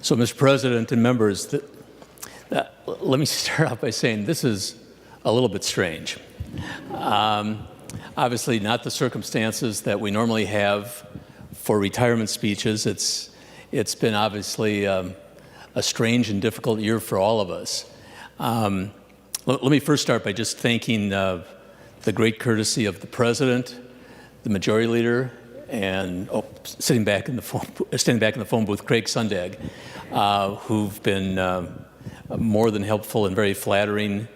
So, Mr. President and members, let me start off by saying this is a little bit strange. Obviously, not the circumstances that we normally have for retirement speeches. It's been obviously a strange and difficult year for all of us. Let me first start by just thanking the great courtesy of the President, the Majority Leader, and standing back in the phone booth, Craig Sundag, who've been more than helpful and very flattering,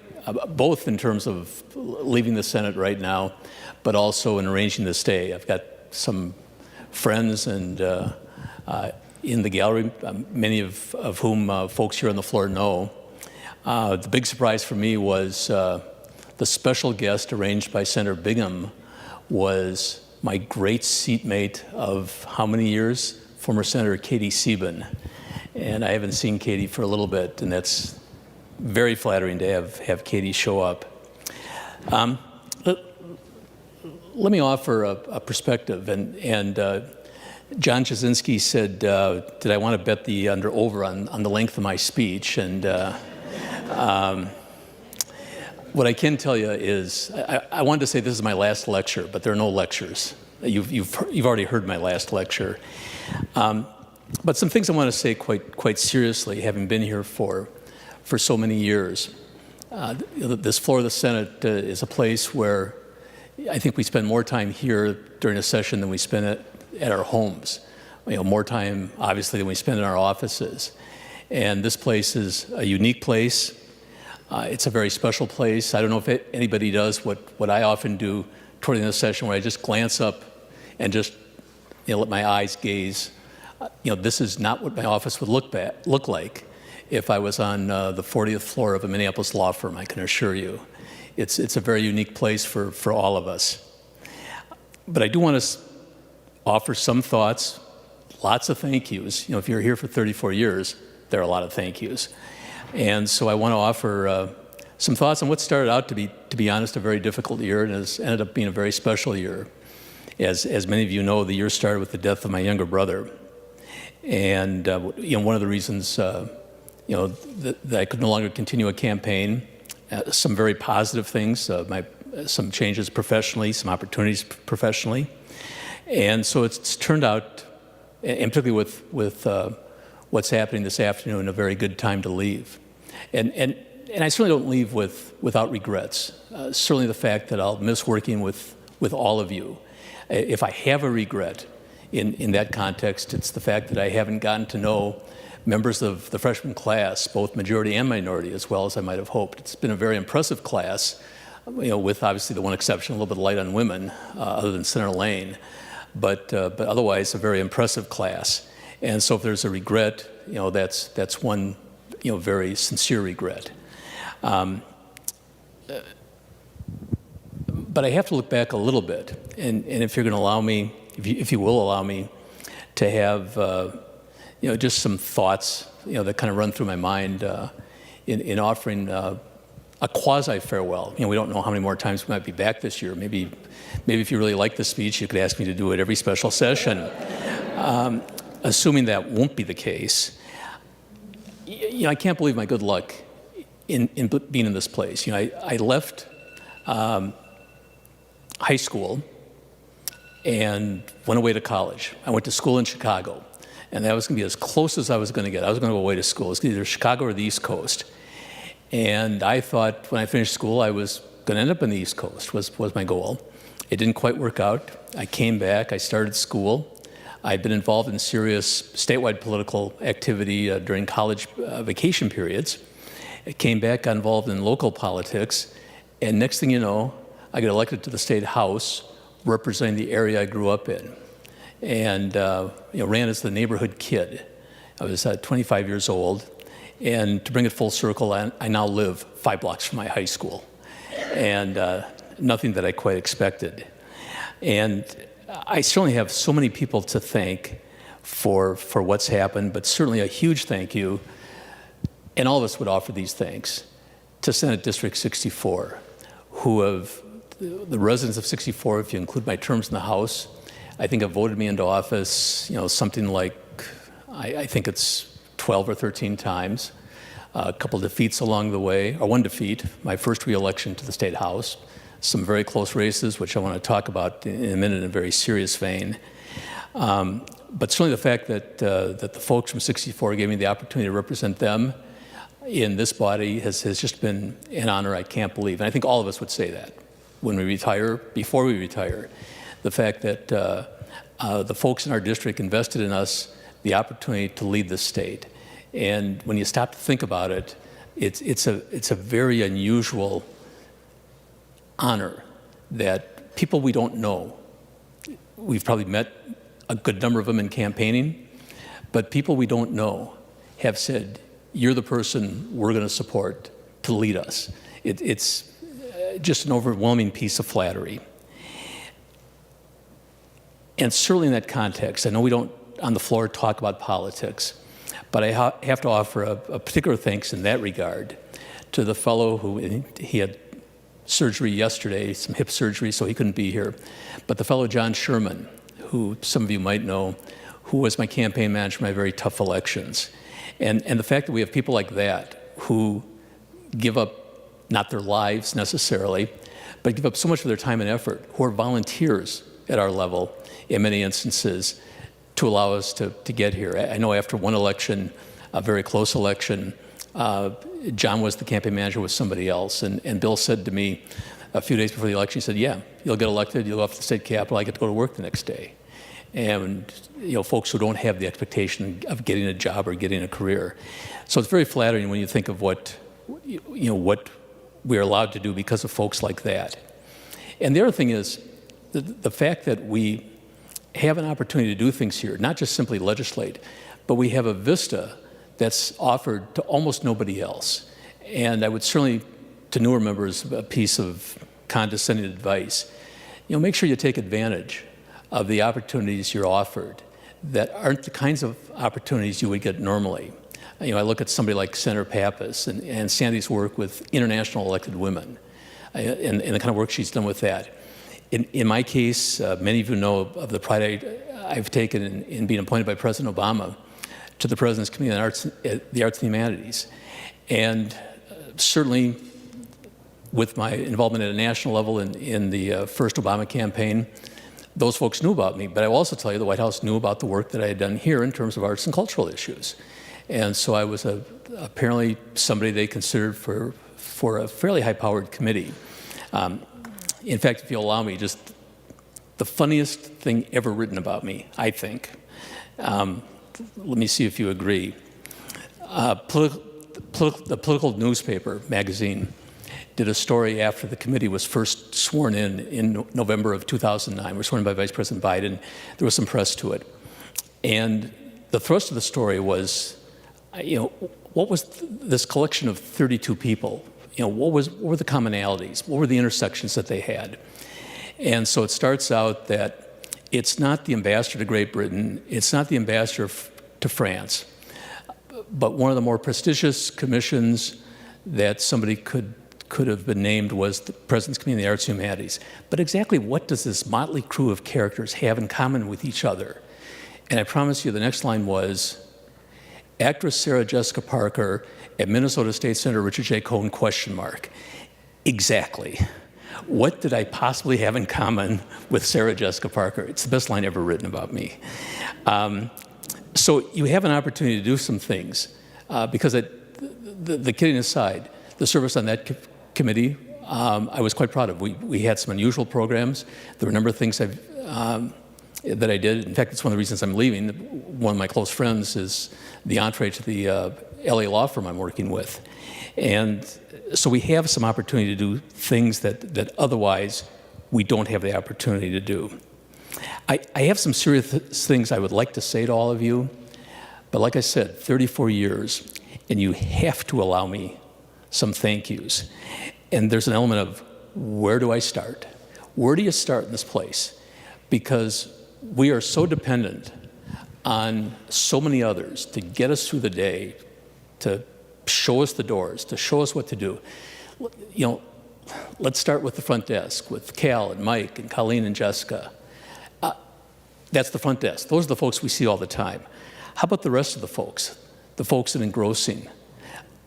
both in terms of leaving the Senate right now, but also in arranging this day. I've got some friends and in the gallery, many of whom folks here on the floor know. The big surprise for me was the special guest arranged by Senator Bingham was my great seatmate of how many years? Former Senator Katie Sieben. And I haven't seen Katie for a little bit, and that's very flattering to have Katie show up. Let me offer a perspective, and John Jasinski said, did I want to bet the over on the length of my speech? And what I can tell you is, I wanted to say this is my last lecture, but there are no lectures. You've already heard my last lecture. But some things I want to say quite seriously, having been here for so many years. This floor of the Senate is a place where I think we spend more time here during a session than we spend at our homes. More time, obviously, than we spend in our offices. And this place is a unique place. It's a very special place. I don't know if anybody does what I often do toward the end of the session, where I just glance up and just let my eyes gaze. This is not what my office would look like if I was on the 40th floor of a Minneapolis law firm, I can assure you. It's a very unique place for all of us. But I do want to offer some thoughts, lots of thank yous. If you're here for 34 years, there are a lot of thank yous. And so I want to offer some thoughts on what started out to be honest, a very difficult year, and has ended up being a very special year. As many of you know, the year started with the death of my younger brother. And one of the reasons that I could no longer continue a campaign, some very positive things, some changes professionally, some opportunities professionally. And so it's turned out, and particularly with what's happening this afternoon, a very good time to leave. And I certainly don't leave without regrets. Certainly the fact that I'll miss working with all of you. If I have a regret in that context, it's the fact that I haven't gotten to know members of the freshman class, both majority and minority, as well as I might have hoped. It's been a very impressive class, with obviously the one exception, a little bit light on women, other than Senator Lane, but otherwise a very impressive class. And so if there's a regret, that's one, very sincere regret. But I have to look back a little bit, and if you're going to allow me, if you will allow me, to have just some thoughts, that kind of run through my mind in offering a quasi-farewell. We don't know how many more times we might be back this year. Maybe if you really like the speech, you could ask me to do it every special session. Assuming that won't be the case, I can't believe my good luck in being in this place. I left high school and went away to college. I went to school in Chicago, and that was going to be as close as I was going to get. I was going to go away to school. It was either Chicago or the East Coast. And I thought when I finished school, I was going to end up on the East Coast, was my goal. It didn't quite work out. I came back. I started school. I'd been involved in serious statewide political activity during college vacation periods. I came back, got involved in local politics, and next thing you know, I got elected to the state house representing the area I grew up in, and ran as the neighborhood kid. I was 25 years old, and to bring it full circle, I now live 5 blocks from my high school, and nothing that I quite expected. And I certainly have so many people to thank for what's happened, but certainly a huge thank you, and all of us would offer these thanks, to Senate District 64, who have, the residents of 64, if you include my terms in the House, I think have voted me into office, something like, I think it's 12 or 13 times, a couple defeats along the way, or one defeat, my first re-election to the State House, some very close races, which I want to talk about in a minute in a very serious vein. But certainly the fact that the folks from 64 gave me the opportunity to represent them in this body has just been an honor I can't believe. And I think all of us would say that when we retire, before we retire. The fact that the folks in our district invested in us the opportunity to lead the state. And when you stop to think about it, it's a very unusual honor that people we don't know, we've probably met a good number of them in campaigning, but people we don't know have said, you're the person we're going to support to lead us. It's just an overwhelming piece of flattery. And certainly in that context, I know we don't on the floor talk about politics, but I have to offer a particular thanks in that regard to the fellow who, he had surgery yesterday, some hip surgery, so he couldn't be here, but the fellow John Sherman, who some of you might know, who was my campaign manager in my very tough elections. And the fact that we have people like that who give up, not their lives necessarily, but give up so much of their time and effort, who are volunteers at our level in many instances to allow us to get here. I know after one election, a very close election, John was the campaign manager with somebody else, and Bill said to me a few days before the election, he said, yeah, you'll get elected, you'll go off to the state capitol, I get to go to work the next day. And folks who don't have the expectation of getting a job or getting a career. So it's very flattering when you think of what we're allowed to do because of folks like that. And the other thing is the fact that we have an opportunity to do things here, not just simply legislate, but we have a vista that's offered to almost nobody else. And I would certainly, to newer members, a piece of condescending advice, make sure you take advantage of the opportunities you're offered that aren't the kinds of opportunities you would get normally. I look at somebody like Senator Pappas and Sandy's work with international elected women and the kind of work she's done with that. In my case, many of you know of the pride I've taken in being appointed by President Obama to the President's Committee on the Arts and Humanities. And certainly with my involvement at a national level in the first Obama campaign, those folks knew about me, but I will also tell you the White House knew about the work that I had done here in terms of arts and cultural issues. And so I was apparently somebody they considered for a fairly high-powered committee. In fact, if you'll allow me, just the funniest thing ever written about me, I think. Let me see if you agree. The political newspaper, magazine, did a story after the committee was first sworn in November of 2009. We're sworn in by Vice President Biden. There was some press to it. And the thrust of the story was, what was this collection of 32 people? What were the commonalities? What were the intersections that they had? And so it starts out that it's not the ambassador to Great Britain, it's not the ambassador to France, but one of the more prestigious commissions that somebody could have been named was the President's Committee on the Arts and Humanities. But exactly what does this motley crew of characters have in common with each other? And I promise you the next line was, actress Sarah Jessica Parker and Minnesota State Senator Richard J. Cohen, ? Exactly. What did I possibly have in common with Sarah Jessica Parker? It's the best line ever written about me. So you have an opportunity to do some things because the kidding aside, the service on that committee, I was quite proud of. We had some unusual programs. There were a number of things that I did. In fact, it's one of the reasons I'm leaving. One of my close friends is the entree to the LA law firm I'm working with. And so we have some opportunity to do things that otherwise we don't have the opportunity to do. I have some serious things I would like to say to all of you, but like I said, 34 years, and you have to allow me some thank yous. And there's an element of, where do I start? Where do you start in this place? Because we are so dependent on so many others to get us through the day, to show us the doors, to show us what to do. Let's start with the front desk, with Cal and Mike and Colleen and Jessica. That's the front desk. Those are the folks we see all the time. How about the rest of the folks? the folks in engrossing,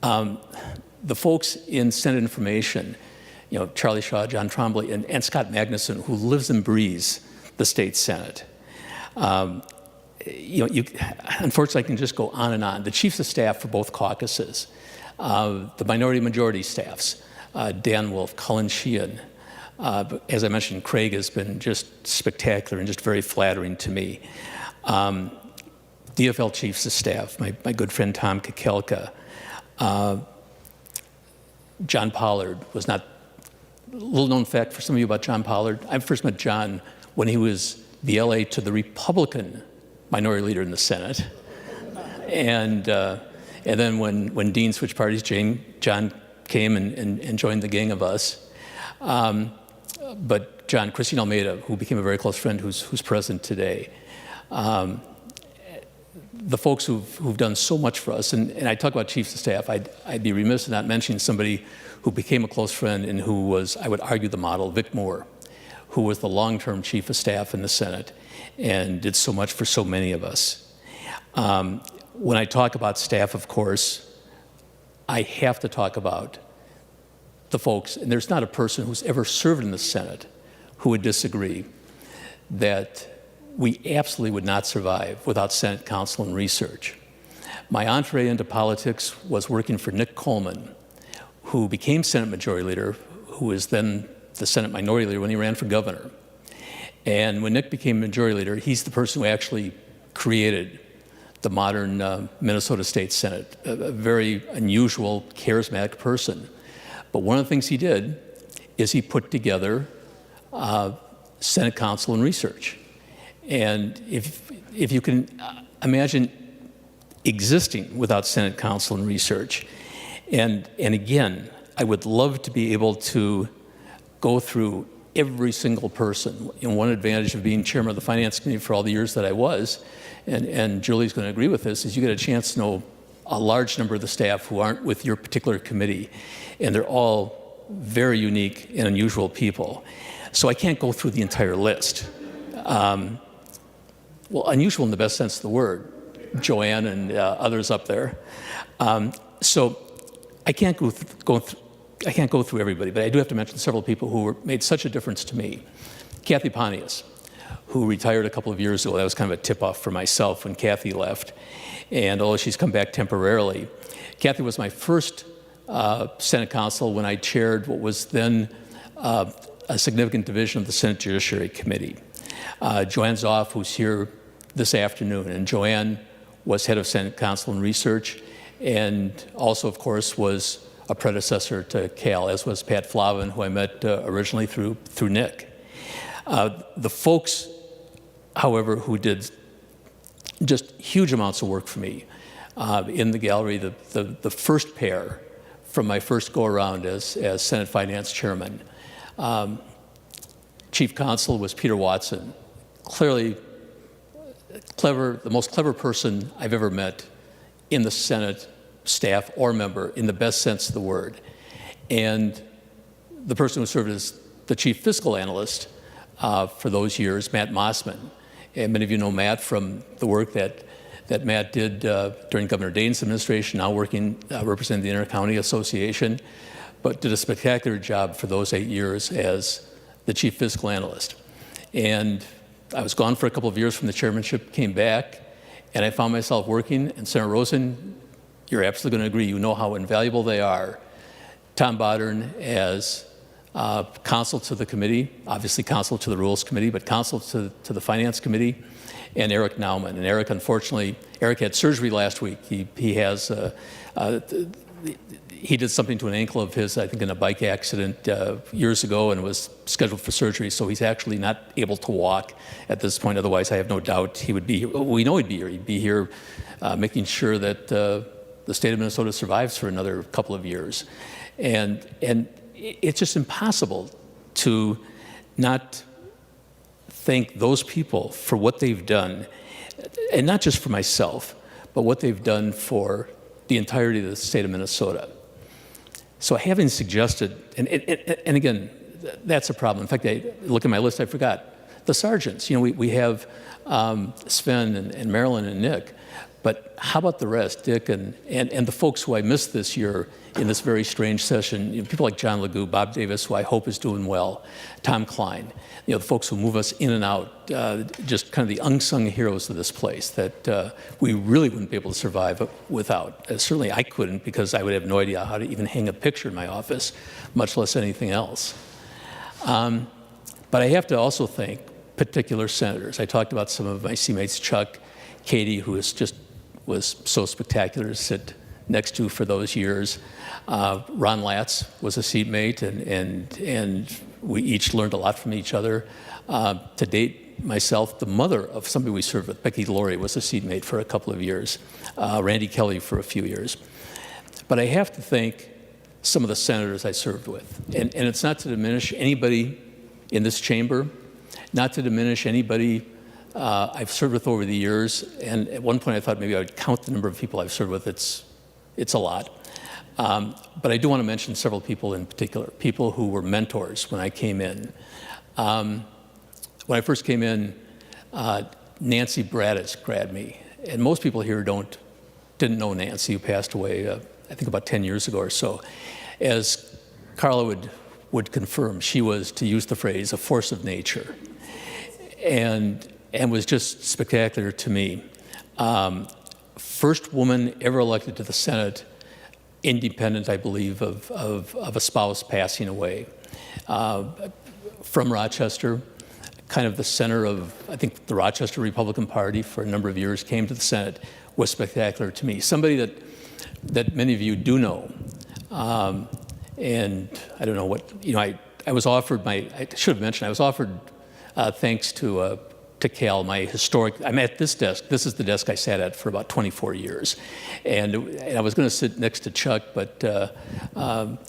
the folks in Senate information, Charlie Shaw, John Trombley, and Scott Magnuson, who lives and breathes the state Senate. Unfortunately, I can just go on and on. The chiefs of staff for both caucuses, the minority-majority staffs, Dan Wolf, Cullen Sheehan. As I mentioned, Craig has been just spectacular and just very flattering to me. DFL chiefs of staff, my good friend Tom Kakelka. John Pollard was not, a little known fact for some of you about John Pollard. I first met John when he was the LA to the Republican minority leader in the Senate. And then when Dean switched parties, John came and joined the gang of us. But John, Christine Almeida, who became a very close friend, who's present today. The folks who've done so much for us, and I talk about chiefs of staff, I'd be remiss in not mentioning somebody who became a close friend and who was, I would argue, the model, Vic Moore, who was the long-term chief of staff in the Senate and did so much for so many of us. When I talk about staff, of course, I have to talk about the folks, and there's not a person who's ever served in the Senate who would disagree that we absolutely would not survive without Senate counsel and research. My entree into politics was working for Nick Coleman, who became Senate Majority Leader, who was then the Senate Minority Leader when he ran for governor. And when Nick became Majority Leader, he's the person who actually created the modern Minnesota State Senate, a very unusual, charismatic person. But one of the things he did is he put together Senate counsel and research. And if you can imagine existing without Senate counsel and research, and again, I would love to be able to go through every single person. One advantage of being chairman of the Finance Committee for all the years that I was, and Julie's going to agree with this, is you get a chance to know a large number of the staff who aren't with your particular committee, and they're all very unique and unusual people. So I can't go through the entire list. Well, unusual in the best sense of the word, Joanne and others up there. So I can't go through everybody, but I do have to mention several people who made such a difference to me. Kathy Pontius, who retired a couple of years ago. That was kind of a tip-off for myself when Kathy left. And although she's come back temporarily, Kathy was my first Senate counsel when I chaired what was then a significant division of the Senate Judiciary Committee. Joanne Zoff, who's here this afternoon, and Joanne was head of Senate Counsel and Research, and also, of course, was a predecessor to Cal, as was Pat Flavin, who I met originally through Nick. The folks, however, who did just huge amounts of work for me in the gallery, the first pair from my first go-around as Senate Finance Chairman. Chief Counsel was Peter Watson, clearly clever, the most clever person I've ever met in the Senate staff or member in the best sense of the word. And the person who served as the chief fiscal analyst for those years, Matt Mossman. And many of you know Matt from the work that Matt did during Governor Dane's administration, now working, representing the Inter-County Association, but did a spectacular job for those 8 years as the chief fiscal analyst. And I was gone for a couple of years from the chairmanship, came back, and I found myself working, and Senator Rosen, you're absolutely going to agree, you know how invaluable they are. Tom Bodern as counsel to the committee, obviously counsel to the Rules Committee, but counsel to the Finance Committee, and Eric Nauman. And Eric, unfortunately, Eric had surgery last week. He did something to an ankle of his, I think, in a bike accident years ago, and was scheduled for surgery. So he's actually not able to walk at this point. Otherwise, I have no doubt he would be here. We know he'd be here. He'd be here making sure that the state of Minnesota survives for another couple of years. And it's just impossible to not thank those people for what they've done, and not just for myself, but what they've done for the entirety of the state of Minnesota. So having suggested, and again, that's a problem. In fact, I look at my list, I forgot the sergeants. You know, we have Sven and Marilyn and Nick, But how about the rest, Dick and the folks who I missed this year in this very strange session, people like John Legou, Bob Davis, who I hope is doing well, Tom Klein, the folks who move us in and out, just kind of the unsung heroes of this place that we really wouldn't be able to survive without. Certainly I couldn't, because I would have no idea how to even hang a picture in my office, much less anything else. But I have to also thank particular senators. I talked about some of my seatmates, Chuck, Katie, who was so spectacular to sit next to for those years. Ron Latz was a seatmate, and we each learned a lot from each other. To date, myself, the mother of somebody we served with, Becky Laurie, was a seatmate for a couple of years. Randy Kelly for a few years. But I have to thank some of the senators I served with. And it's not to diminish anybody in this chamber, not to diminish anybody I've served with over the years. And at one point I thought maybe I would count the number of people I've served with. It's a lot. But I do want to mention several people in particular, people who were mentors when I came in. When I first came in, Nancy Braudis grabbed me. And most people here didn't know Nancy, who passed away, I think about 10 years ago or so. As Carla would confirm, she was, to use the phrase, a force of nature. And was just spectacular to me. First woman ever elected to the Senate, independent, I believe, of a spouse passing away. From Rochester, kind of the center of, I think, the Rochester Republican Party for a number of years, came to the Senate, was spectacular to me. Somebody that many of you do know. And I don't know what, I was offered I should have mentioned, I was offered, thanks to Cal, my historic, I'm at this desk. This is the desk I sat at for about 24 years. And I was going to sit next to Chuck, but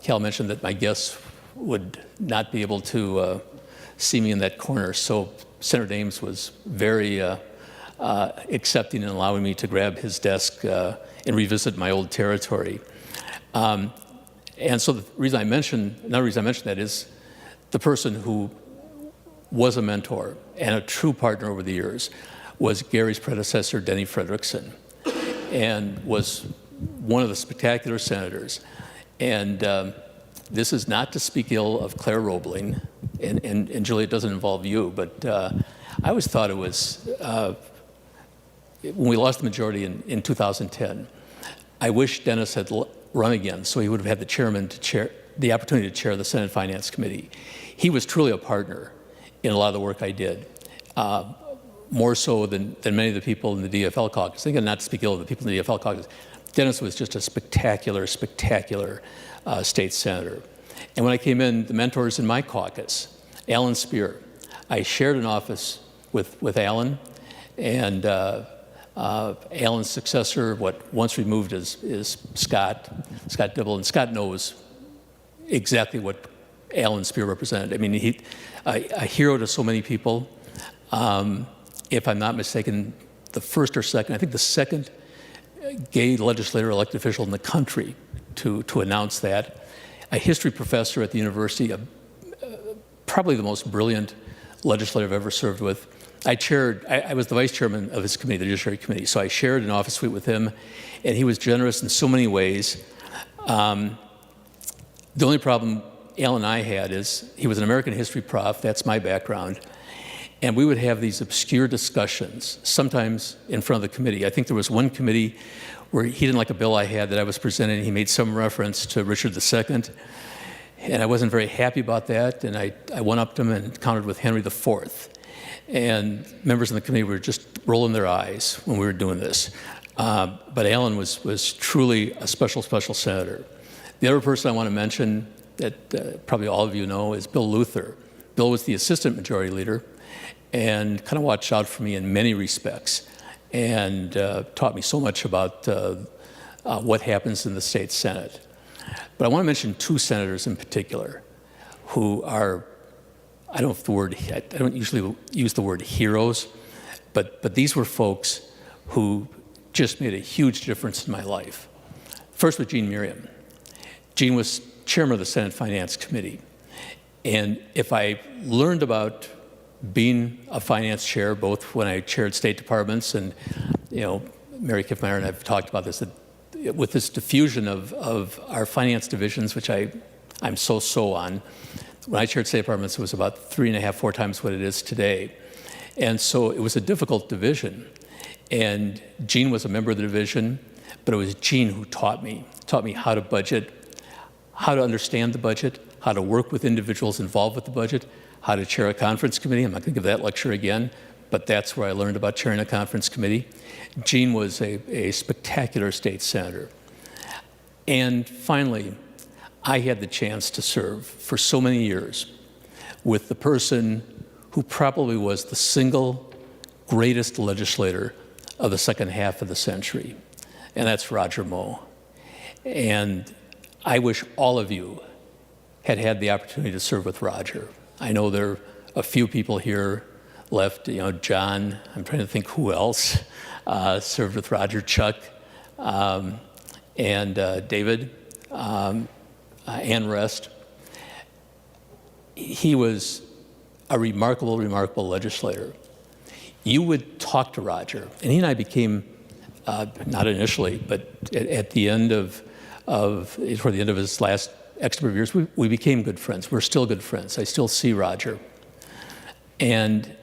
Cal mentioned that my guests would not be able to see me in that corner. So Senator Ames was very accepting and allowing me to grab his desk and revisit my old territory. And so another reason I mentioned that is the person who was a mentor and a true partner over the years was Gary's predecessor, Denny Frederickson, and was one of the spectacular senators. And this is not to speak ill of Claire Roebling, and Julie, it doesn't involve you, but I always thought it was, when we lost the majority in 2010, I wish Dennis had run again, so he would have had the opportunity to chair the Senate Finance Committee. He was truly a partner in a lot of the work I did, more so than many of the people in the DFL caucus. I think, not to speak ill of the people in the DFL caucus, Dennis was just a spectacular state senator. And when I came in, the mentors in my caucus, Alan Spear, I shared an office with Alan, and Alan's successor, once removed, is Scott Dibble, and Scott knows exactly what Alan Spear represented. I mean, a hero to so many people. If I'm not mistaken, the first or second, I think the second gay legislator, elected official in the country to announce that. A history professor at the university, probably the most brilliant legislator I've ever served with. I was the vice chairman of his committee, the Judiciary Committee, so I shared an office suite with him, and he was generous in so many ways. The only problem Alan and I had is he was an American history prof, that's my background, and we would have these obscure discussions, sometimes in front of the committee. I think there was one committee where he didn't like a bill I had that I was presenting. He made some reference to Richard II, and I wasn't very happy about that, and I went up to him and countered with Henry IV. And members of the committee were just rolling their eyes when we were doing this. But Alan was truly a special senator. The other person I want to mention that probably all of you know is Bill Luther. Bill was the assistant majority leader and kind of watched out for me in many respects and taught me so much about what happens in the state Senate. But I want to mention two senators in particular who are, I don't usually use the word heroes, but these were folks who just made a huge difference in my life. First with Gene Merriam. Gene was chairman of the Senate Finance Committee. And if I learned about being a finance chair, both when I chaired state departments and, Mary Kiffmeyer and I have talked about this, that with this diffusion of our finance divisions, which I'm so on, when I chaired State Departments, it was about 3.5, 4 times what it is today. And so it was a difficult division. And Gene was a member of the division, but it was Gene who taught me how to budget, how to understand the budget, how to work with individuals involved with the budget, how to chair a conference committee. I'm not going to give that lecture again, but that's where I learned about chairing a conference committee. Gene was a spectacular state senator. And finally, I had the chance to serve for so many years with the person who probably was the single greatest legislator of the second half of the century, and that's Roger Moe. And I wish all of you had had the opportunity to serve with Roger. I know there are a few people here left, John, I'm trying to think who else served with Roger, Chuck, and David, and rest. He was a remarkable legislator. You would talk to Roger, and he and I became, not initially, but at the end toward the end of his last X number of years, we became good friends. We're still good friends. I still see Roger. And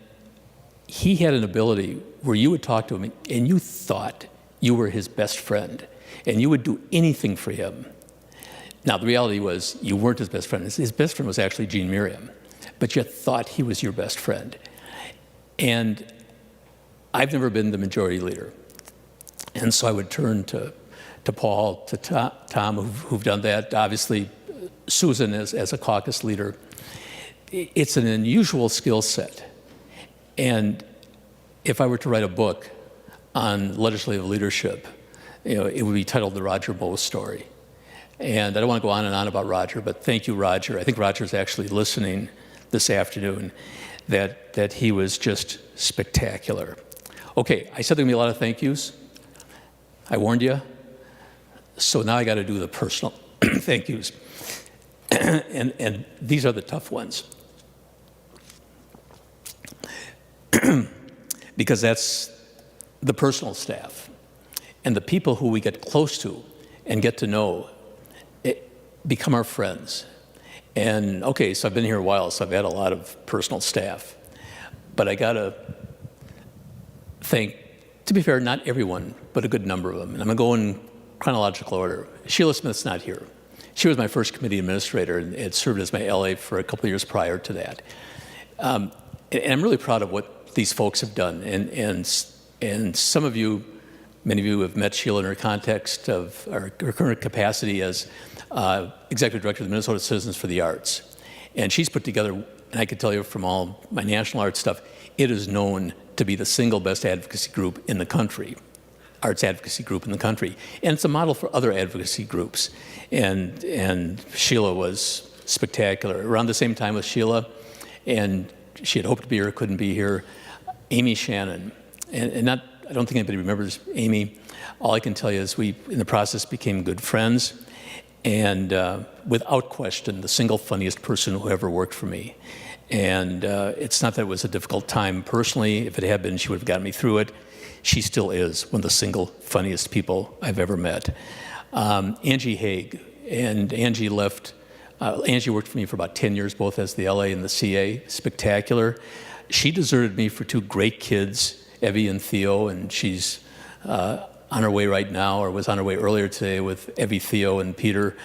he had an ability where you would talk to him and you thought you were his best friend and you would do anything for him. Now, the reality was you weren't his best friend. His best friend was actually Gene Merriam, but you thought he was your best friend. And I've never been the majority leader. And so I would turn to Paul, to Tom, who've done that. Obviously, Susan as a caucus leader. It's an unusual skill set. And if I were to write a book on legislative leadership, it would be titled The Roger Moe Story. And I don't want to go on and on about Roger, but thank you, Roger. I think Roger's actually listening this afternoon, that he was just spectacular. Okay, I said there'd be a lot of thank yous. I warned you. So now I got to do the personal thank yous. and these are the tough ones. Because that's the personal staff and the people who we get close to and get to know become our friends. And okay, so I've been here a while, so I've had a lot of personal staff. But I got to thank, to be fair, not everyone, but a good number of them. And I'm going to go in chronological order. Sheila Smith's not here. She was my first committee administrator and had served as my LA for a couple of years prior to that. And I'm really proud of what these folks have done. And some of you, many of you have met Sheila in her context of her current capacity as Executive Director of the Minnesota Citizens for the Arts. And she's put together, and I can tell you from all my national arts stuff, it is known to be the single best advocacy group in the country, arts advocacy group in the country. And it's a model for other advocacy groups. And Sheila was spectacular. Around the same time with Sheila, and she had hoped to be here, couldn't be here, Amy Shannon. And I don't think anybody remembers Amy. All I can tell you is we, in the process, became good friends. And without question, the single funniest person who ever worked for me. And it's not that it was a difficult time personally. If it had been, she would have gotten me through it. She still is one of the single funniest people I've ever met. Angie Haig. And Angie left. Angie worked for me for about 10 years, both as the LA and the CA. Spectacular. She deserted me for two great kids, Evie and Theo, and she's on her way right now, or was on her way earlier today with Evie, Theo, and Peter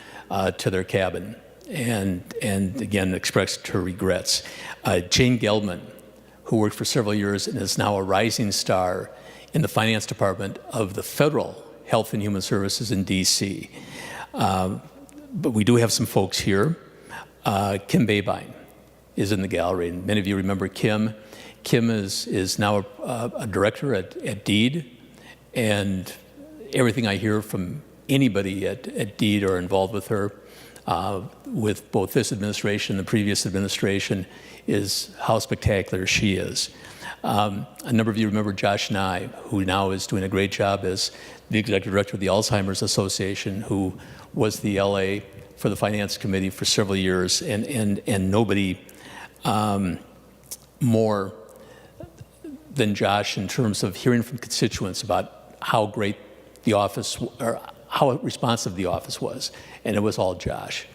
to their cabin. And again, expressed her regrets. Jane Geldman, who worked for several years and is now a rising star in the finance department of the Federal Health and Human Services in DC. But we do have some folks here. Kim Babine is in the gallery, and many of you remember Kim. Kim is now a director at DEED, and everything I hear from anybody at DEED or involved with her, with both this administration and the previous administration, is how spectacular she is. A number of you remember Josh Nye, who now is doing a great job as the executive director of the Alzheimer's Association, who was the LA for the Finance Committee for several years, and nobody more than Josh in terms of hearing from constituents about how great the office, or how responsive the office was, and it was all Josh.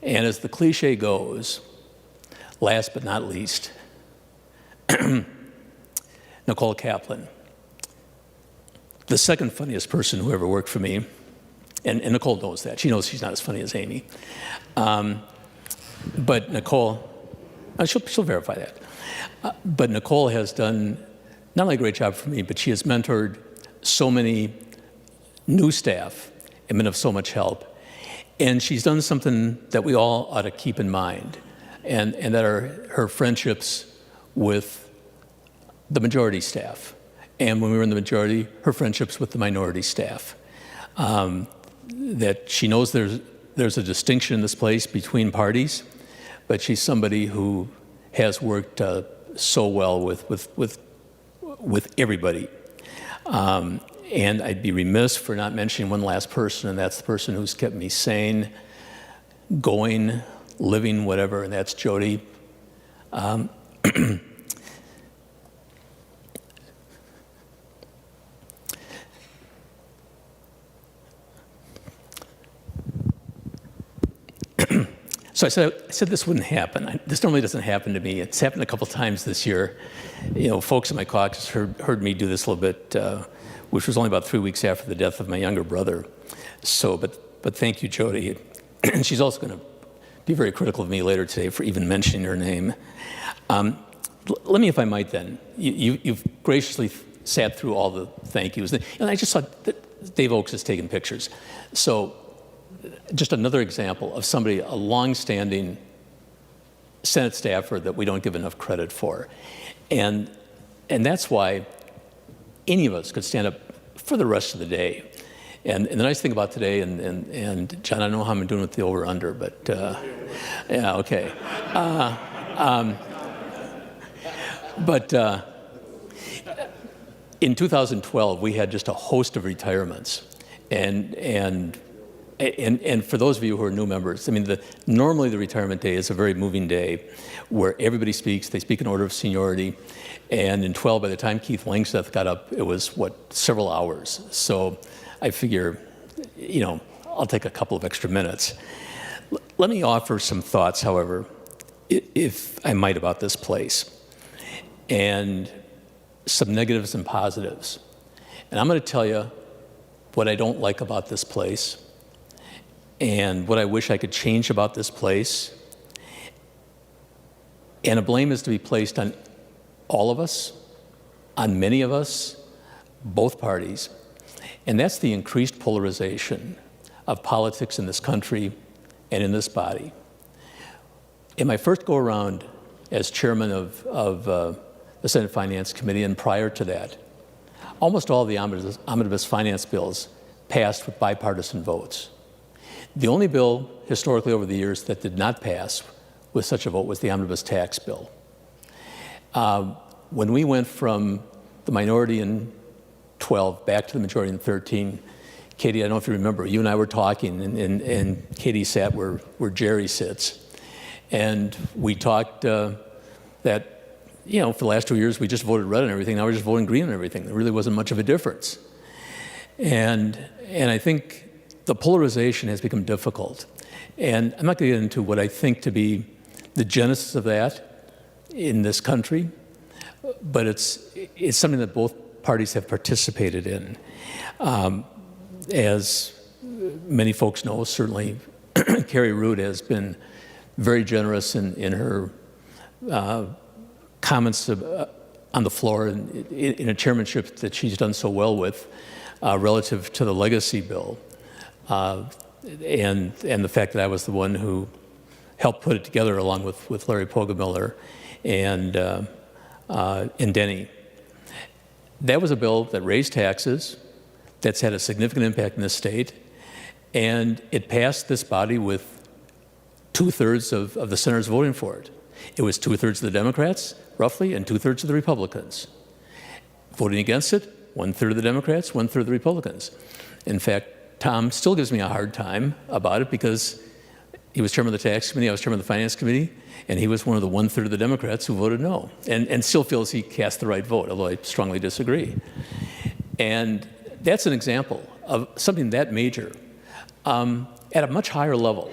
And as the cliche goes, last but not least, Nicole Kaplan, the second funniest person who ever worked for me, and Nicole knows that. She knows she's not as funny as Amy. But Nicole, she'll verify that. But Nicole has done not only a great job for me, but she has mentored so many new staff and been of so much help. And she's done something that we all ought to keep in mind, and that are her friendships with the majority staff. And when we were in the majority, her friendships with the minority staff. That she knows there's a distinction in this place between parties, but she's somebody who has worked so well with everybody. And I'd be remiss for not mentioning one last person, and that's the person who's kept me sane, going, living, whatever, and that's Jody. So I said this wouldn't happen. This normally doesn't happen to me. It's happened a couple times this year. You know, folks in my caucus heard me do this a little bit, which was only about 3 weeks after the death of my younger brother. So, but thank you, Jody. And she's also going to be very critical of me later today for even mentioning her name. Let me, if I might then, you've graciously sat through all the thank yous. And I just saw that Dave Oakes is taking pictures. So, just another example of somebody, a long-standing Senate staffer that we don't give enough credit for. And that's why any of us could stand up for the rest of the day. And the nice thing about today, and John, I don't know how I'm doing with the over-under, but yeah, okay. But in 2012, we had just a host of retirements. And for those of you who are new members, I mean, normally the retirement day is a very moving day where everybody speaks. They speak in order of seniority. And in 12, by the time Keith Langseth got up, it was, several hours. So I figure, you know, I'll take a couple of extra minutes. Let me offer some thoughts, however, if I might, about this place, and some negatives and positives. And I'm going to tell you what I don't like about this place, and what I wish I could change about this place. And a blame is to be placed on all of us, on many of us, both parties. And that's the increased polarization of politics in this country and in this body. In my first go-around as chairman of the Senate Finance Committee, and prior to that, almost all the omnibus finance bills passed with bipartisan votes. The only bill historically over the years that did not pass with such a vote was the omnibus tax bill. When we went from the minority in 12 back to the majority in 13, Katie, I don't know if you remember, you and I were talking, and Katie sat where Jerry sits. And we talked that, you know, for the last 2 years, we just voted red on everything. Now we're just voting green on everything. There really wasn't much of a difference. And I think the polarization has become difficult. And I'm not going to get into what I think to be the genesis of that in this country, but it's something that both parties have participated in. As many folks know, certainly Carrie Root has been very generous in her comments on the floor in a chairmanship that she's done so well with relative to the legacy bill. And the fact that I was the one who helped put it together along with Larry Pogamiller and Denny. That was a bill that raised taxes, that's had a significant impact in this state, and it passed this body with 2/3 of the senators voting for it. It was 2/3 of the Democrats, roughly, and 2/3 of the Republicans. Voting against it, 1/3 of the Democrats, 1/3 of the Republicans. In fact, Tom still gives me a hard time about it because he was chairman of the tax committee, I was chairman of the finance committee, and he was one of the 1/3 of the Democrats who voted no, and still feels he cast the right vote, although I strongly disagree. And that's an example of something that major at a much higher level.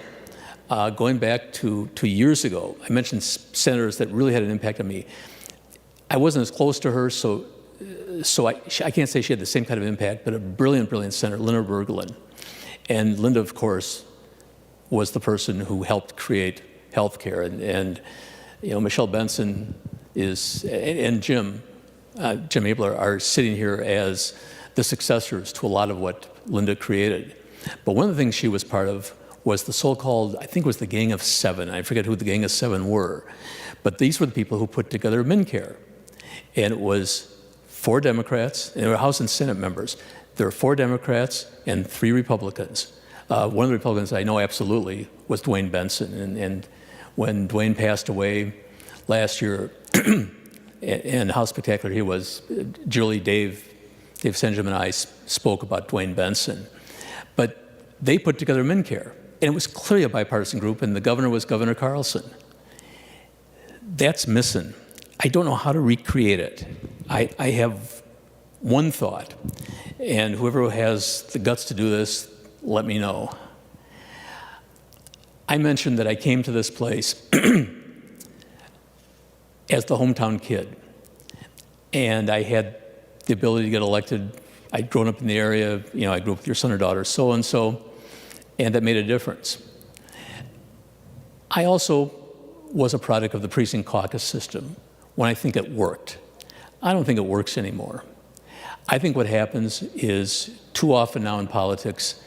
Going back to 2 years ago, I mentioned senators that really had an impact on me. I wasn't as close to her, so I can't say she had the same kind of impact, but a brilliant, brilliant senator, Linda Berglund. And Linda, of course, was the person who helped create health care. And Michelle Benson and Jim Abler are sitting here as the successors to a lot of what Linda created. But one of the things she was part of was the so-called, I think it was the Gang of Seven. I forget who the Gang of Seven were. But these were the people who put together MNCare. And it was 4 Democrats, and they were House and Senate members. There were 4 Democrats and 3 Republicans. One of the Republicans I know absolutely was Dwayne Benson. And when Dwayne passed away last year, and how spectacular he was, Julie, Dave Senjum and I spoke about Dwayne Benson. But they put together MNCare. And it was clearly a bipartisan group, and the governor was Governor Carlson. That's missing. I don't know how to recreate it. I have one thought, and whoever has the guts to do this, let me know. I mentioned that I came to this place as the hometown kid, and I had the ability to get elected. I'd grown up in the area, I grew up with your son or daughter, so-and-so, and that made a difference. I also was a product of the precinct caucus system when I think it worked. I don't think it works anymore. I think what happens is too often now in politics,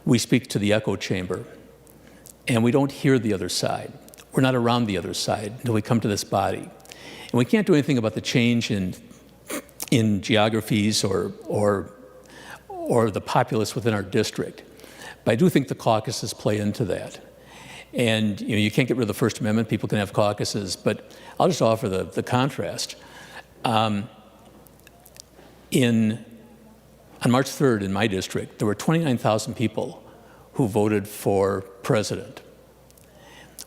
we speak to the echo chamber and we don't hear the other side. We're not around the other side until we come to this body. And we can't do anything about the change in geographies or the populace within our district. But I do think the caucuses play into that. And you can't get rid of the First Amendment. People can have caucuses, but I'll just offer the contrast. On March 3rd in my district, there were 29,000 people who voted for president.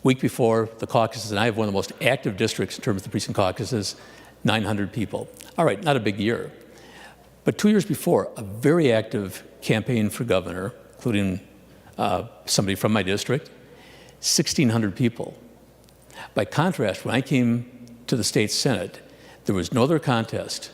Week before the caucuses, and I have one of the most active districts in terms of the precinct caucuses, 900 people. All right, not a big year. But 2 years before, a very active campaign for governor, including somebody from my district, 1,600 people. By contrast, when I came to the state Senate, there was no other contest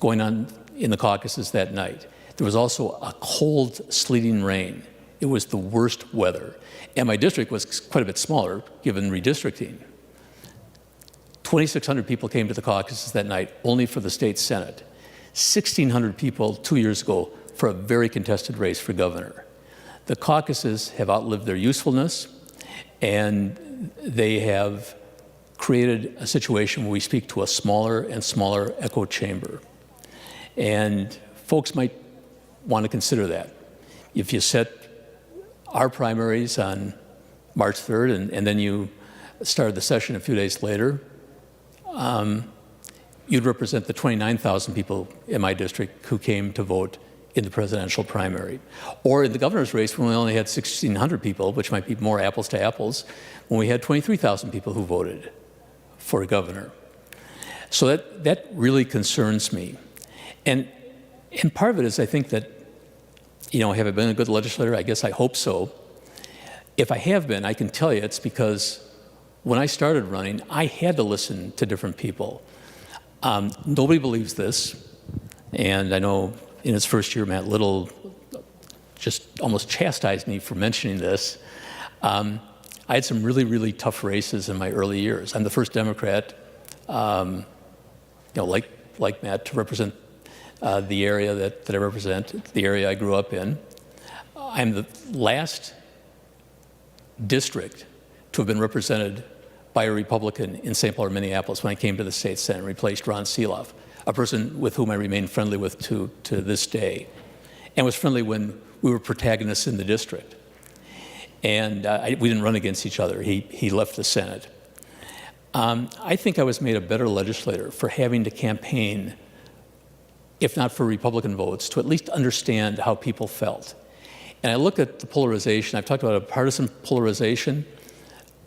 going on in the caucuses that night. There was also a cold, sleeting rain. It was the worst weather. And my district was quite a bit smaller, given redistricting. 2,600 people came to the caucuses that night, only for the state Senate. 1,600 people 2 years ago for a very contested race for governor. The caucuses have outlived their usefulness, and they have created a situation where we speak to a smaller and smaller echo chamber. And folks might want to consider that. If you set our primaries on March 3rd and then you started the session a few days later, you'd represent the 29,000 people in my district who came to vote in the presidential primary. Or in the governor's race, when we only had 1,600 people, which might be more apples to apples, when we had 23,000 people who voted for governor. So that really concerns me. And part of it is I think that, have I been a good legislator? I guess I hope so. If I have been, I can tell you it's because when I started running, I had to listen to different people. Nobody believes this, and I know in his first year, Matt Little just almost chastised me for mentioning this. I had some really, really tough races in my early years. I'm the first Democrat, like Matt, to represent the area that I represent, the area I grew up in. I'm the last district to have been represented by a Republican in St. Paul or Minneapolis when I came to the state Senate and replaced Ron Seeloff, a person with whom I remain friendly with to this day, and was friendly when we were protagonists in the district. And we didn't run against each other. He left the Senate. I think I was made a better legislator for having to campaign, if not for Republican votes, to at least understand how people felt. And I look at the polarization. I've talked about a partisan polarization.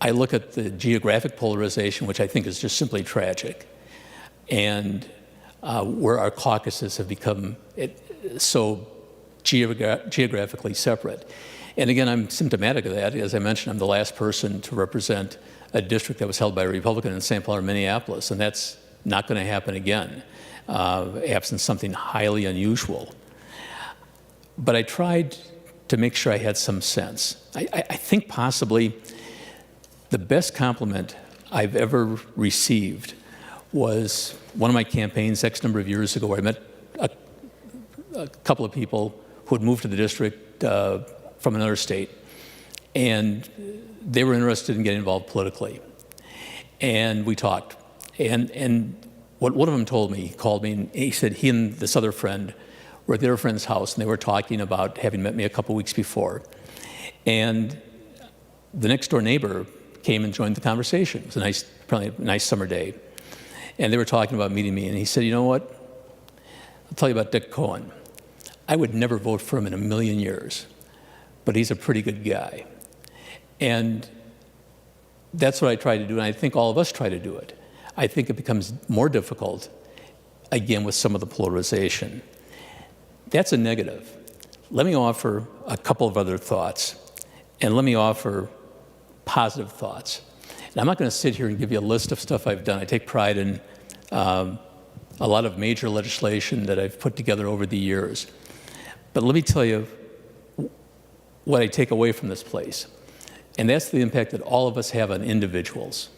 I look at the geographic polarization, which I think is just simply tragic, and where our caucuses have become so geographically separate. And again, I'm symptomatic of that. As I mentioned, I'm the last person to represent a district that was held by a Republican in St. Paul or Minneapolis, and that's not going to happen again, absent something highly unusual. But I tried to make sure I had some sense. I think possibly the best compliment I've ever received was one of my campaigns X number of years ago, where I met a couple of people who had moved to the district from another state, and they were interested in getting involved politically. And we talked. And what one of them told me, he called me, and he said he and this other friend were at their friend's house, and they were talking about having met me a couple weeks before. And the next door neighbor came and joined the conversation. It was probably a nice summer day. And they were talking about meeting me, and he said, you know what? I'll tell you about Dick Cohen. I would never vote for him in a million years, but he's a pretty good guy. And that's what I try to do, and I think all of us try to do it. I think it becomes more difficult, again, with some of the polarization. That's a negative. Let me offer a couple of other thoughts, and let me offer positive thoughts. And I'm not going to sit here and give you a list of stuff I've done. I take pride in a lot of major legislation that I've put together over the years. But let me tell you what I take away from this place. And that's the impact that all of us have on individuals.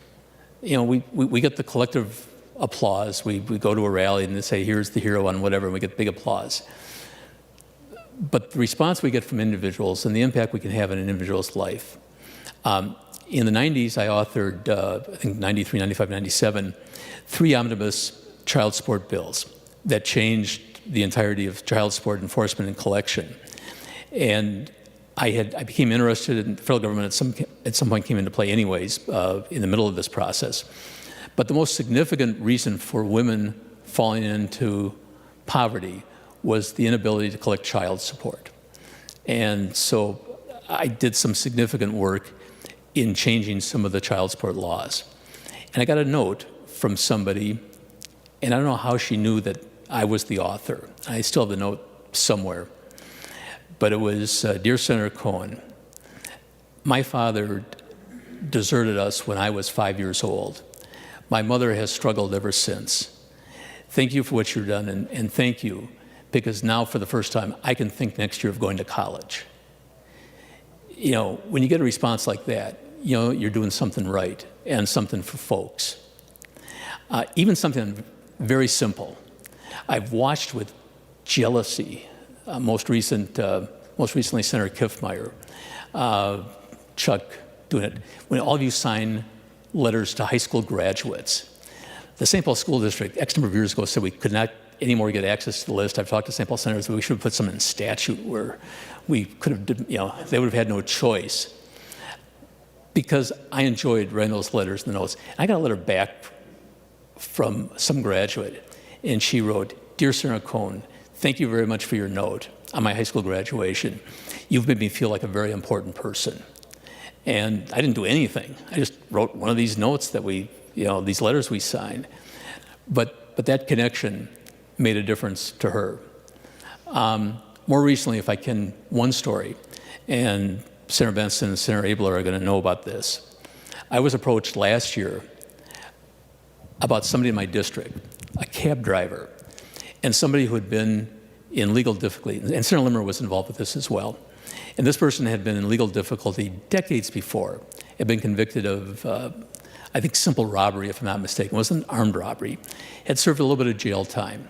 You know, we get the collective applause. We go to a rally and they say, here's the hero on whatever, and we get big applause. But the response we get from individuals and the impact we can have on an individual's life. In the 90s, I authored, I think 93, 95, 97, 3 omnibus child support bills that changed the entirety of child support enforcement and collection. And I became interested in the federal government at some point came into play anyways, in the middle of this process. But the most significant reason for women falling into poverty was the inability to collect child support. And so I did some significant work in changing some of the child support laws. And I got a note from somebody, and I don't know how she knew that I was the author. I still have the note somewhere. But it was, Dear Senator Cohen, my father deserted us when I was 5 years old. My mother has struggled ever since. Thank you for what you've done, and thank you, because now for the first time, I can think next year of going to college. You know, when you get a response like that, you know you're doing something right and something for folks. Even something very simple. I've watched with jealousy, most recently Senator Kiffmeyer, Chuck doing it. When all of you sign letters to high school graduates, the St. Paul School District, X number of years ago, said we could not anymore get access to the list. I've talked to St. Paul senators that we should have put something in statute where we could have, you know, they would have had no choice. Because I enjoyed writing those letters and the notes. And I got a letter back from some graduate, and she wrote, Dear Senator Cohen, thank you very much for your note on my high school graduation. You've made me feel like a very important person. And I didn't do anything. I just wrote one of these notes that we, you know, these letters we signed. But that connection made a difference to her. More recently, if I can, one story, and Senator Benson and Senator Abler are going to know about this. I was approached last year about somebody in my district, a cab driver, and somebody who had been in legal difficulty, and Senator Limmer was involved with this as well. And this person had been in legal difficulty decades before, had been convicted of, I think, simple robbery, if I'm not mistaken. It wasn't armed robbery. Had served a little bit of jail time.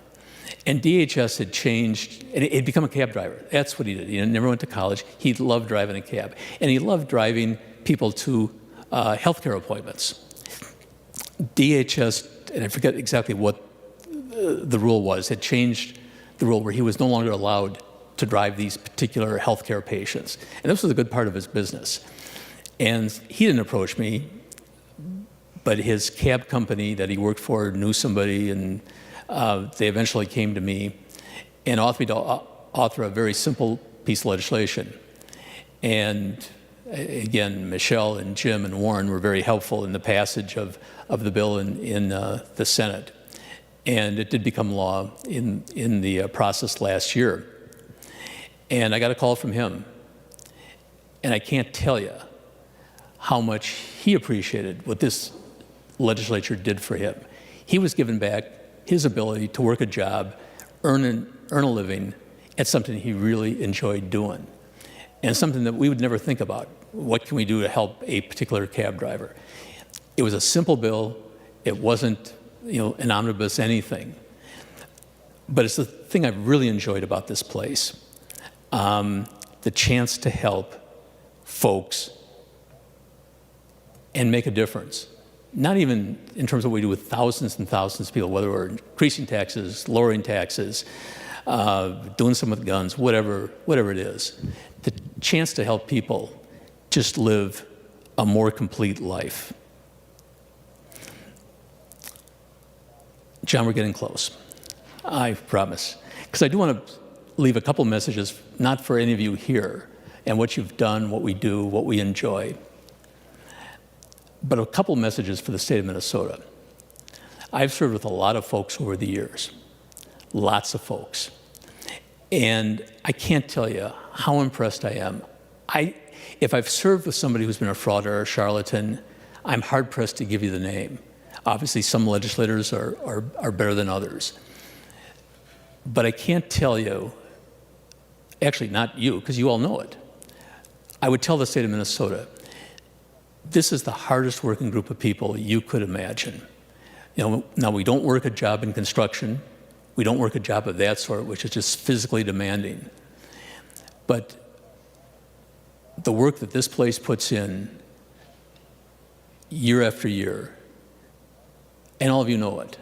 And DHS had changed, and he'd become a cab driver. That's what he did. He never went to college. He loved driving a cab. And he loved driving people to healthcare appointments. DHS, and I forget exactly what the rule was, had changed the rule where he was no longer allowed to drive these particular healthcare patients. And this was a good part of his business. And he didn't approach me, but his cab company that he worked for knew somebody, and they eventually came to me and authored me to author a very simple piece of legislation. And again, Michelle and Jim and Warren were very helpful in the passage of the bill in the Senate. And it did become law in the process last year. And I got a call from him. And I can't tell you how much he appreciated what this legislature did for him. He was given back his ability to work a job, earn a living at something he really enjoyed doing. And something that we would never think about. What can we do to help a particular cab driver? It was a simple bill. It wasn't, an omnibus anything. But it's the thing I've really enjoyed about this place. The chance to help folks and make a difference. Not even in terms of what we do with thousands and thousands of people, whether we're increasing taxes, lowering taxes, doing something with guns, whatever it is. The chance to help people just live a more complete life. John, we're getting close. I promise. Because I do want to leave a couple messages, not for any of you here, and what you've done, what we do, what we enjoy, but a couple messages for the state of Minnesota. I've served with a lot of folks over the years, lots of folks. And I can't tell you how impressed I am. If I've served with somebody who's been a fraud or a charlatan, I'm hard-pressed to give you the name. Obviously, some legislators are better than others. But I can't tell you, actually not you, because you all know it. I would tell the state of Minnesota, this is the hardest working group of people you could imagine. Now we don't work a job in construction. We don't work a job of that sort, which is just physically demanding. But the work that this place puts in year after year, and all of you know it,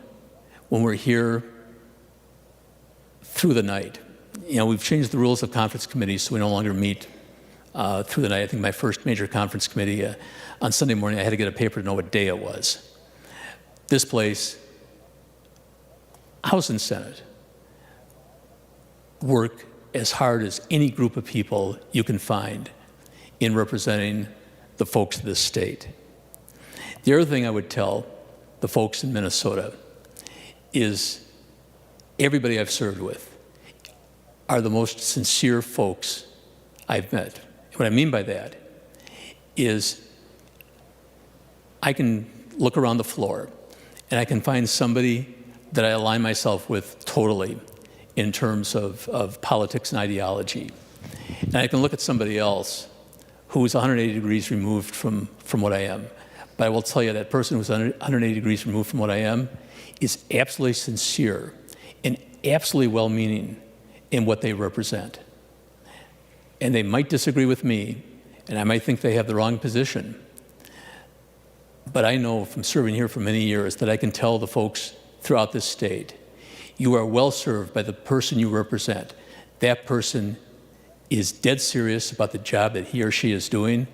when we're here through the night. We've changed the rules of conference committees so we no longer meet through the night. I think my first major conference committee, on Sunday morning, I had to get a paper to know what day it was. This place, House and Senate, work as hard as any group of people you can find in representing the folks of this state. The other thing I would tell the folks in Minnesota is everybody I've served with are the most sincere folks I've met. What I mean by that is I can look around the floor and I can find somebody that I align myself with totally in terms of politics and ideology. And I can look at somebody else who is 180 degrees removed from what I am. But I will tell you that person who's 180 degrees removed from what I am is absolutely sincere and absolutely well-meaning in what they represent. And they might disagree with me, and I might think they have the wrong position. But I know from serving here for many years that I can tell the folks throughout this state, you are well served by the person you represent. That person is dead serious about the job that he or she is doing,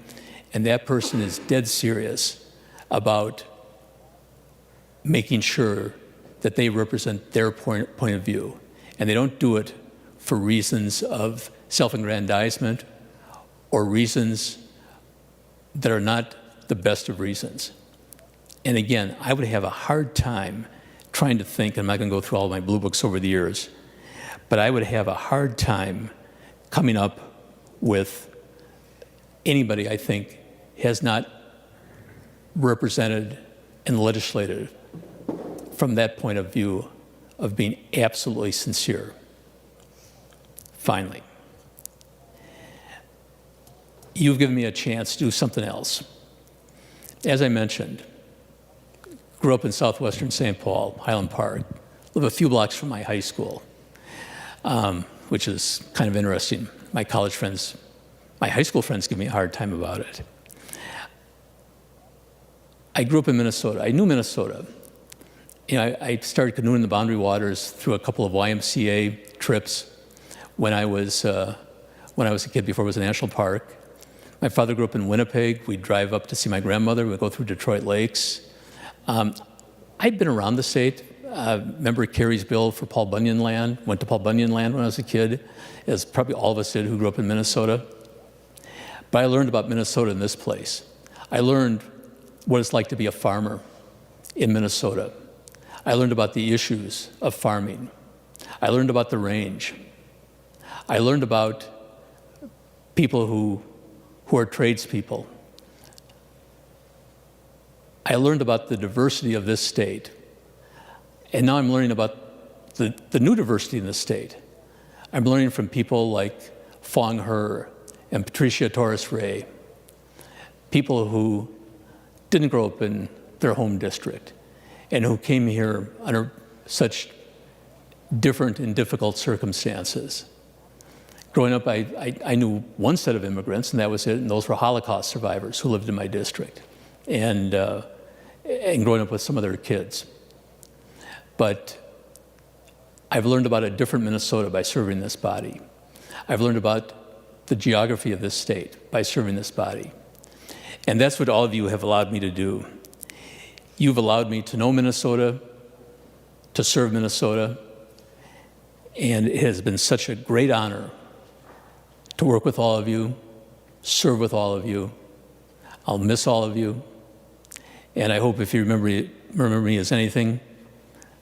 and that person is dead serious about making sure that they represent their point of view. And they don't do it for reasons of self-aggrandizement or reasons that are not the best of reasons. And again, I would have a hard time trying to think, and I'm not going to go through all of my blue books over the years, but I would have a hard time coming up with anybody I think has not represented and legislated from that point of view of being absolutely sincere. Finally, you've given me a chance to do something else. As I mentioned, grew up in southwestern St. Paul, Highland Park, live a few blocks from my high school, which is kind of interesting. My high school friends give me a hard time about it. I grew up in Minnesota. I knew Minnesota. I started canoeing the Boundary Waters through a couple of YMCA trips when I was a kid before it was a national park. My father grew up in Winnipeg. We'd drive up to see my grandmother. We'd go through Detroit Lakes. I'd been around the state. Remember Carey's bill for Paul Bunyan land. Went to Paul Bunyan land when I was a kid, as probably all of us did who grew up in Minnesota. But I learned about Minnesota in this place. I learned what it's like to be a farmer in Minnesota. I learned about the issues of farming. I learned about the range. I learned about people who are tradespeople. I learned about the diversity of this state, and now I'm learning about the new diversity in the state. I'm learning from people like Fong He and Patricia Torres Ray, people who didn't grow up in their home district and who came here under such different and difficult circumstances. Growing up, I knew one set of immigrants, and that was it, and those were Holocaust survivors who lived in my district, and growing up with some of their kids. But I've learned about a different Minnesota by serving this body. I've learned about the geography of this state by serving this body. And that's what all of you have allowed me to do. You've allowed me to know Minnesota, to serve Minnesota, and it has been such a great honor to work with all of you, serve with all of you. I'll miss all of you. And I hope if you remember me as anything,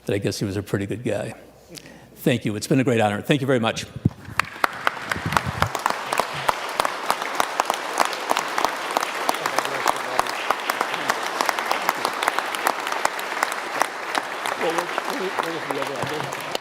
that I guess he was a pretty good guy. Thank you. It's been a great honor. Thank you very much. Where was the other?